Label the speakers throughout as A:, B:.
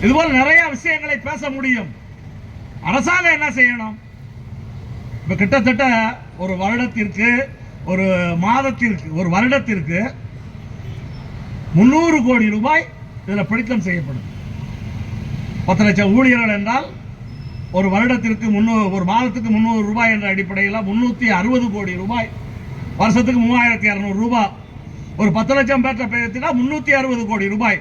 A: இதுபோல் நிறைய விஷயங்களை பேச முடியும். அரசாங்கம் என்ன செய்யணும்? இப்ப கிட்டத்தட்ட ஒரு வருடத்திற்கு, ஒரு மாதத்திற்கு, ஒரு வருடத்திற்கு 300 கோடி ரூபாய் இதில் பிடித்தம் செய்யப்படும். 10 லட்சம் ஊழியர்கள் என்றால் ஒரு வருடத்திற்கு ஒரு மாதத்துக்கு 300 ரூபாய் என்ற அடிப்படையில் 360 கோடி ரூபாய், வருஷத்துக்கு 3200 ரூபாய். ஒரு 10 லட்சம் பேர்த்த பேர்த்தினா 360 கோடி ரூபாய்.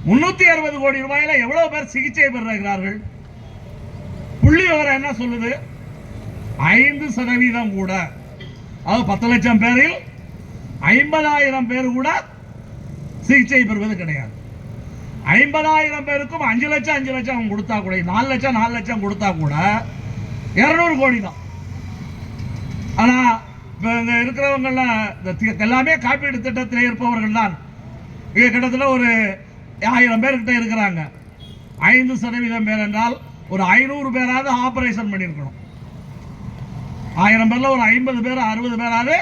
A: 360 கோடி ரூபாயில எவ்வளவு பேர் சிகிச்சை பெறுகிறார்கள்? புள்ளி விவரம் என்ன சொல்லுது? 5% கூட. அதாவது 10 லட்சம் பேரில் 50,000 பேர் கூட சிகிச்சை பெறுவது கிடையாது. 50,000 பேருக்கும் 5 லட்சம் கொடுத்தா கூட, 4 லட்சம் கொடுத்தா கூட 200 கோடி தான். ஆனா இங்க இருக்கிறவங்க எல்லாமே காப்பீடு திட்டத்தில் இருப்பவர்கள் தான். கிட்டத்தட்ட ஒரு 1000 பேர்கிட்ட இருக்கிறாங்க. 5% பேர் என்றால் ஒரு 500 பேராவது ஆபரேஷன் பண்ணியிருக்கணும். 1000 பேர்ல ஒரு 50 பேர் 60 பேராவது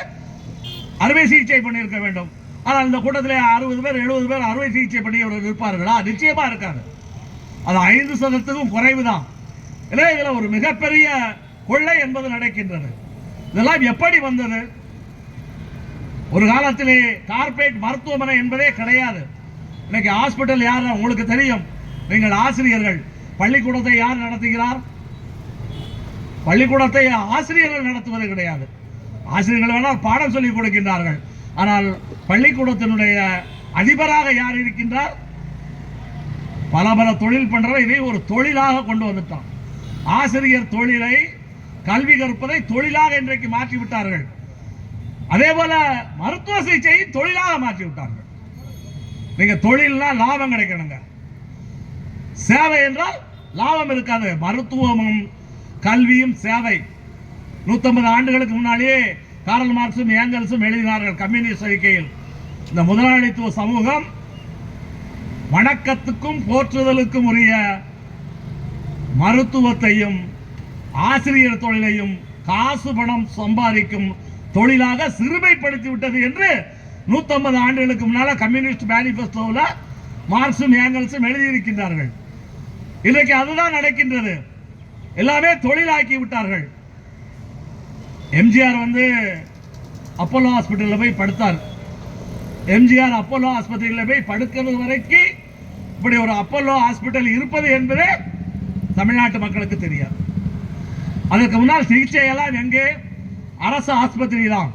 A: அறுவை சிகிச்சை பண்ணியிருக்க வேண்டும். ஆனால் இந்த கூட்டத்தில் 60 பேர் 70 பேர் அறுவை சிகிச்சை பண்ணியவர்கள் இருப்பார்களா? நிச்சயமா இருக்காது. அது 5% குறைவு தான். இதுல ஒரு மிகப்பெரிய கொள்ளை என்பது நடக்கின்றது. இதெல்லாம் எப்படி வந்தது? ஒரு காலத்திலே கார்பரேட் மருத்துவமனை என்பதே கிடையாது. இன்னைக்கு ஹாஸ்பிட்டல் யார் உங்களுக்கு தெரியும். நீங்கள் ஆசிரியர்கள், பள்ளிக்கூடத்தை யார் நடத்துகிறார்? பள்ளிக்கூடத்தை ஆசிரியர்கள் நடத்துவது கிடையாது. ஆசிரியர்கள் வேணால் பாடம் சொல்லிக் கொடுக்கின்றார்கள். ஆனால் பள்ளிக்கூடத்தினுடைய அதிபராக யார் இருக்கின்றார்? பல தொழில் பண்றவர் இதை ஒரு தொழிலாக கொண்டு வந்துட்டான். ஆசிரியர் தொழிலை, கல்வி கற்பதை தொழிலாக இன்றைக்கு மாற்றி விட்டார்கள். அதே போல மருத்துவ சிகிச்சையை தொழிலாக மாற்றி விட்டார்கள். நீங்க தொழில்னா லாபம் கிடைக்கணுங்க. சேவை என்றால் லாபம் இருக்காது. மருத்துவமும் கல்வியும் சேவை. 150 ஆண்டுகளுக்கு முன்னாலேயே காரல் மார்க்சும் ஏங்கல்ஸும் எழுதினார்கள் கம்யூனிஸ்ட் அறிக்கையில். இந்த முதலாளித்துவ சமூகம் வணக்கத்துக்கும் போற்றுதலுக்கும் உரிய மருத்துவத்தையும் ஆசிரியர் தொழிலையும் காசு பணம் சம்பாதிக்கும் தொழிலாக சிறுமைப்படுத்தி விட்டது என்று 150 ஆண்டுகளுக்கு முன்னால கம்யூனிஸ்ட் மேனிபெஸ்டோவில் மார்க்சும் ஏங்கல்ஸும் எழுதியிருக்கின்றார்கள். இன்றைக்கு அதுதான் நடக்கின்றது. எல்லாமே தொழிலாக்கி விட்டார்கள். எம்ஜிஆர் அப்போலோ ஹாஸ்பிட்டலில் போய் படுத்தார். எம்ஜிஆர் அப்போலோ ஆஸ்பத்திரியில் போய் படுக்கிறது வரைக்கும் இப்படி ஒரு அப்போலோ ஹாஸ்பிட்டல் இருப்பது என்பதே தமிழ்நாட்டு மக்களுக்கு தெரியாது. அதற்கு முன்னால் சிகிச்சை எல்லாம் எங்கே? அரசு ஆஸ்பத்திரி தான்.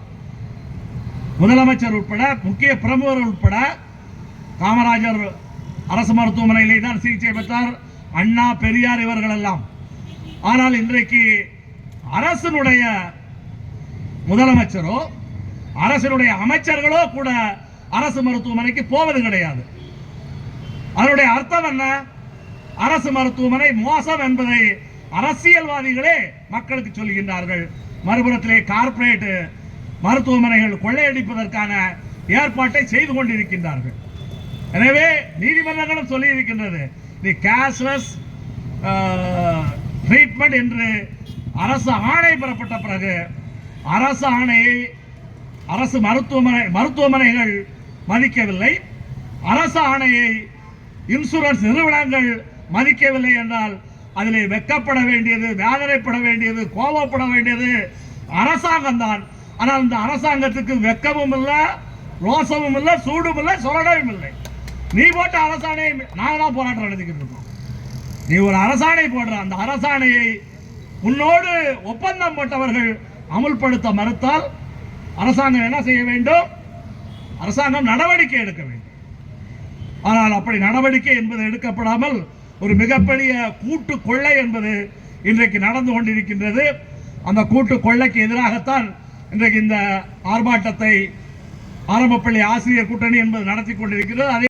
A: முதலமைச்சர் உட்பட, முக்கிய பிரமுகர்கள் உட்பட காமராஜர் அரசு மருத்துவமனையிலே தான் சிகிச்சை பெற்றார். அண்ணா, பெரியார் இவர்கள் எல்லாம். ஆனால் இன்றைக்கு அரசினுடைய முதலமைச்சரோ அரசினுடைய அமைச்சர்களோ கூட அரசு மருத்துவமனைக்கு போவது கிடையாது. அதனுடைய அர்த்தம் என்ன? அரசு மருத்துவமனை மோசம் என்பதை அரசியல்வாதிகளே மக்களுக்கு சொல்கின்றார்கள். மறுபுறத்திலே கார்பரேட் மருத்துவமனைகள் கொள்ளையடிப்பதற்கான ஏற்பாட்டை செய்து கொண்டிருக்கின்றார்கள். எனவே நீதிமன்றங்களும் சொல்லி இருக்கின்றது, தி கேஷ்லெஸ் ட்ரீட்மெண்ட் என்று அரசு ஆணை பெறப்பட்ட பிறகு அரசு ஆணையை அரசு மருத்துவமனைகள் மதிக்கவில்லை. அரசு ஆணையை இன்சூரன்ஸ் நிறுவனங்கள் மதிக்கவில்லை என்றால் அதில் வெக்கப்பட வேண்டியது, வேதனைப்பட வேண்டியது, கோபப்பட வேண்டியது அரசாங்கம் தான். ஆனால் இந்த அரசாங்கத்துக்கு வெக்கமும் இல்லை, ரோசமும் இல்லை, சூடும் இல்லை, சொரணமும் இல்லை. நீ போட்ட அரசாணையை நாங்கள் தான் போராட்டம் நடத்திக்கிட்டு இருக்கோம். நீ ஒரு அரசாணை போடுற, அந்த அரசாணையை உன்னோடு ஒப்பந்தம் போட்டவர்கள் அமுல்படுத்த மறுத்தால் அரசாங்கம் என்ன செய்ய வேண்டும்? அரசாங்கம் நடவடிக்கை எடுக்க வேண்டும். ஆனால் அப்படி நடவடிக்கை என்பது எடுக்கப்படாமல் ஒரு மிகப்பெரிய கூட்டு கொள்ளை என்பது இன்றைக்கு நடந்து கொண்டிருக்கின்றது. அந்த கூட்டு கொள்ளைக்கு எதிராகத்தான் இன்றைக்கு இந்த ஆர்ப்பாட்டத்தை ஆரம்பப்பள்ளி ஆசிரியர் கூட்டணி என்பது நடத்தி கொண்டிருக்கிறது.